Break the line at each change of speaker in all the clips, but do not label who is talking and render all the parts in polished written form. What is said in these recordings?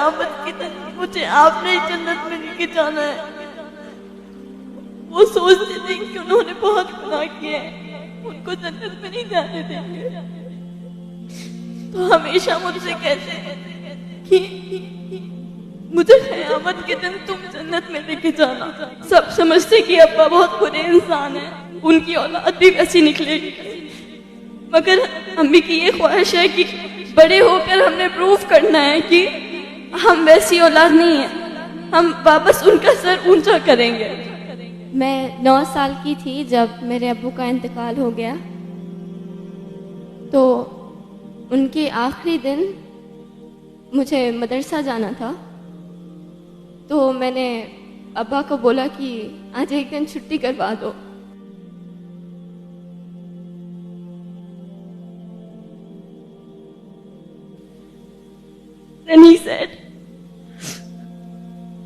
कयामत के दिन मुझे आपने जन्नत में लेके जाना है। वो सोचते थे कि उन्होंने बहुत गुनाह किए हैं, उनको जन्नत में नहीं जाने देंगे, तो हमेशा मुझसे कहते हैं कि मुझे क़यामत के दिन तुम जन्नत में लेके जाना। सब समझते कि अब्बा बहुत बुरे इंसान हैं, उनकी औलाद भी वैसी निकलेगी, मगर अम्मी की ये ख्वाहिश है कि बड़े होकर हमने प्रूव करना है कि हम वैसी औलाद नहीं है, हम वापस उनका सर ऊंचा करेंगे।
मैं 9 साल की थी जब मेरे अब्बू का इंतकाल हो गया। तो उनके आखिरी दिन मुझे मदरसा जाना था, तो मैंने अब्बा को बोला कि आज एक दिन छुट्टी करवा दो।
Then he said,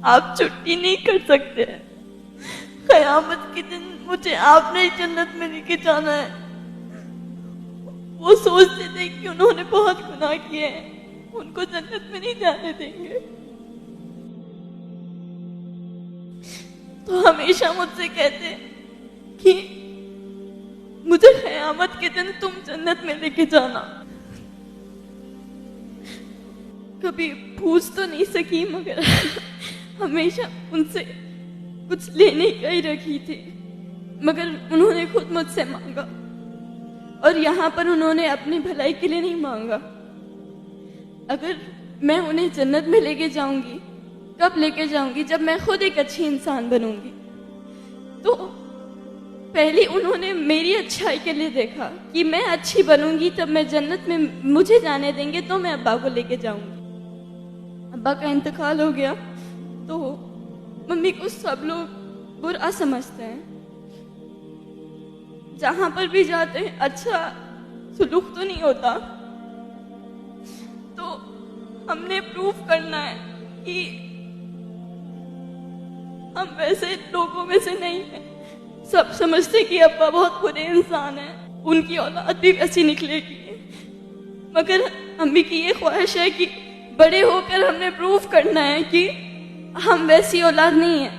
आप छुट्टी नहीं कर सकते, क़यामत के दिन मुझे आपने जन्नत में लेके जाना है। वो सोचते थे कि उन्होंने बहुत गुनाह किए हैं, उनको जन्नत में नहीं जाने देंगे, तो हमेशा मुझसे कहते कि मुझे क़यामत के दिन तुम जन्नत में लेके जाना। कभी पूछ तो नहीं सकी, मगर हमेशा उनसे कुछ लेने का ही रखी थी, मगर उन्होंने खुद मुझसे मांगा, और यहाँ पर उन्होंने अपनी भलाई के लिए नहीं मांगा। अगर मैं उन्हें जन्नत में लेके जाऊंगी, कब लेके जाऊंगी? जब मैं खुद एक अच्छी इंसान बनूंगी। तो पहले उन्होंने मेरी अच्छाई के लिए देखा कि मैं अच्छी बनूंगी, तब मैं जन्नत में मुझे जाने देंगे, तो मैं अब्बा को लेके जाऊंगी। अब्बा का इंतकाल हो गया तो मम्मी को सब लोग बुरा समझते हैं, जहां पर भी जाते हैं अच्छा सुलूक तो नहीं होता। तो हमने प्रूफ करना है कि हम वैसे लोगों में से नहीं हैं। सब समझते कि अब्बा बहुत बुरे इंसान हैं, उनकी औलाद भी वैसी निकलेगी, मगर अम्मी की ये ख्वाहिश है कि बड़े होकर हमने प्रूफ करना है कि हम वैसी औलाद नहीं है,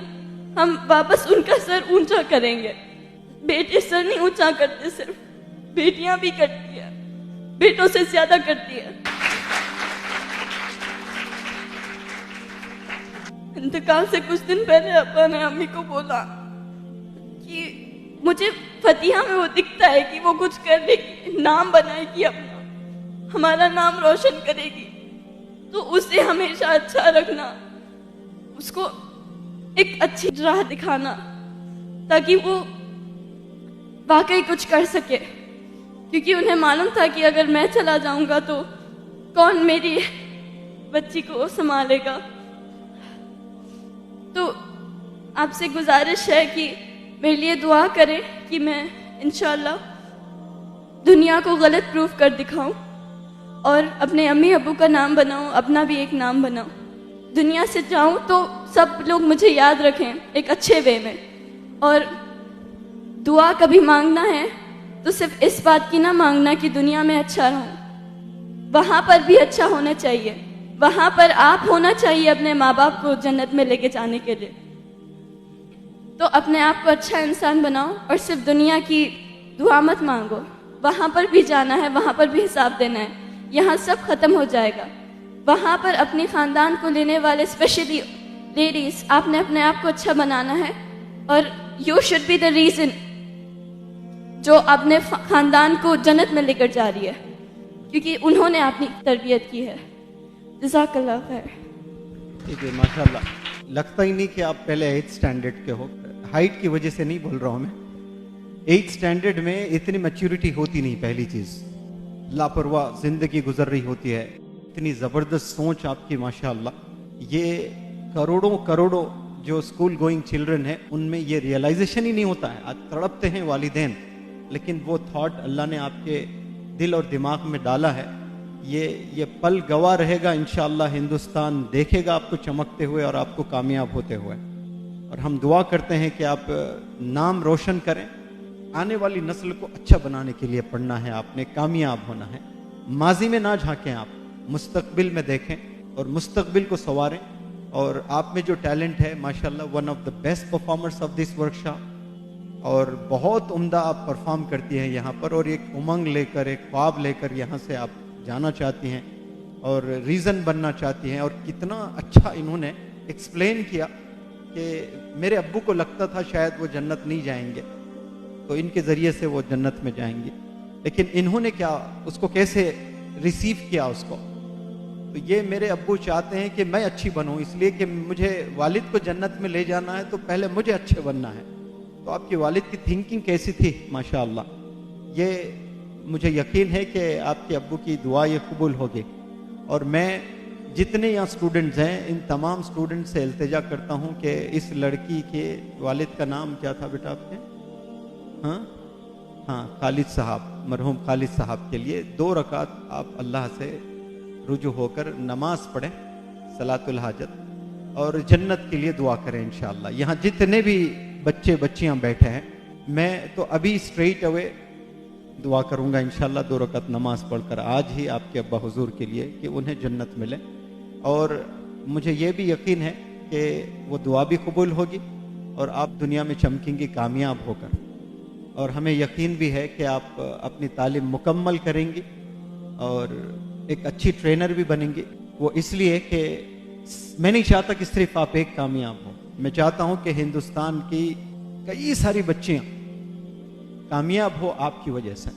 हम वापस उनका सर ऊंचा करेंगे। बेटे सर नहीं ऊंचा करते, सिर्फ बेटियां भी करती है, बेटों से ज्यादा करती है। इंतकाल से कुछ दिन पहले अब्बा ने अम्मी को बोला कि मुझे फतिहा में वो दिखता है कि वो कुछ कर लेगी, नाम बनाएगी अपना, हमारा नाम रोशन करेगी, तो उसे हमेशा अच्छा रखना, उसको एक अच्छी राह दिखाना, ताकि वो वाकई कुछ कर सके। क्योंकि उन्हें मालूम था कि अगर मैं चला जाऊंगा तो कौन मेरी बच्ची को संभालेगा। तो आपसे गुजारिश है कि मेरे लिए दुआ करें कि मैं इंशाल्लाह दुनिया को गलत प्रूफ कर दिखाऊं और अपने अम्मी अब्बू का नाम बनाऊं, अपना भी एक नाम बनाऊं। दुनिया से जाऊं तो सब लोग मुझे याद रखें एक अच्छे वे में। और दुआ कभी मांगना है तो सिर्फ इस बात की ना मांगना कि दुनिया में अच्छा रहूं, वहां पर भी अच्छा होना चाहिए, वहां पर आप होना चाहिए अपने माँ बाप को जन्नत में लेके जाने के लिए। तो अपने आप को अच्छा इंसान बनाओ और सिर्फ दुनिया की दुआ मत मांगो, वहां पर भी जाना है, वहां पर भी हिसाब देना है। यहाँ सब खत्म हो जाएगा, वहां पर अपने खानदान को लेने वाले स्पेशली लेडीज, आपने अपने आप को अच्छा बनाना है और you should be the reason जो अपने खानदान को जन्नत में लेकर जा रही है, क्योंकि उन्होंने अपनी तरबियत की है। जज़ाकल्लाह खैर।
ठीक है, माशाल्लाह। लगता ही नहीं कि आप पहले 8th स्टैंडर्ड के हो। हाइट की वजह से नहीं बोल रहा हूँ मैं, 8th स्टैंडर्ड में इतनी मैच्योरिटी होती नहीं। पहली चीज़, लापरवाह जिंदगी गुजर रही होती है, इतनी ज़बरदस्त सोच आपकी माशाल्लाह। ये करोड़ों करोड़ों जो स्कूल गोइंग चिल्ड्रन है उनमें ये रियलाइजेशन ही नहीं होता है। आज तड़पते हैं वालिदैन, लेकिन वो थॉट अल्लाह ने आपके दिल और दिमाग में डाला है। ये पल गवाह रहेगा इंशाअल्लाह, हिंदुस्तान देखेगा आपको चमकते हुए और आपको कामयाब होते हुए। और हम दुआ करते हैं कि आप नाम रोशन करें, आने वाली नस्ल को अच्छा बनाने के लिए पढ़ना है आपने, कामयाब होना है। माजी में ना झांकें आप, मुस्तकबिल में देखें और मुस्तकबिल को संवारें। और आप में जो टैलेंट है माशाल्लाह, one of the best performers of this workshop, और बहुत उम्दा आप परफॉर्म करती हैं यहाँ पर, और एक उमंग लेकर, एक ख्वाब लेकर यहाँ से आप जाना चाहती हैं और रीज़न बनना चाहती हैं। और कितना अच्छा इन्होंने एक्सप्लेन किया कि मेरे अब्बू को लगता था शायद वो जन्नत नहीं जाएंगे, तो इनके ज़रिए से वो जन्नत में जाएंगे, लेकिन इन्होंने क्या उसको कैसे रिसीव किया उसको। तो ये मेरे अब्बू चाहते हैं कि मैं अच्छी बनूं, इसलिए कि मुझे वालिद को जन्नत में ले जाना है तो पहले मुझे अच्छे बनना है। तो आपकी वालिद की थिंकिंग कैसी थी माशाअल्लाह, ये मुझे यकीन है कि आपके अब्बू की दुआ ये कबूल होगी। और मैं जितने यहाँ स्टूडेंट्स हैं, इन तमाम स्टूडेंट्स से इल्तिजा करता हूँ कि इस लड़की के वालिद का नाम क्या था बेटा आपके? हाँ, खालिद साहब, मरहूम खालिद साहब के लिए 2 रकात आप अल्लाह से रुजू होकर नमाज पढ़ें, सलातुल हाजत, और जन्नत के लिए दुआ करें इंशाअल्लाह। यहाँ जितने भी बच्चे बच्चियाँ बैठे हैं, मैं तो अभी स्ट्रेट अवे दुआ करूँगा इंशाअल्लाह 2 रकात नमाज पढ़कर आज ही आपके अब्बा हुजूर के लिए कि उन्हें जन्नत मिले। और मुझे ये भी यकीन है कि वो दुआ भी कबूल होगी और आप दुनिया में चमकेंगी कामयाब होकर। और हमें यकीन भी है कि आप अपनी तालीम मुकम्मल करेंगी और एक अच्छी ट्रेनर भी बनेंगी। वो इसलिए कि मैं नहीं चाहता कि सिर्फ आप एक कामयाब हो, मैं चाहता हूं कि हिंदुस्तान की कई सारी बच्चियां कामयाब हो आपकी वजह से।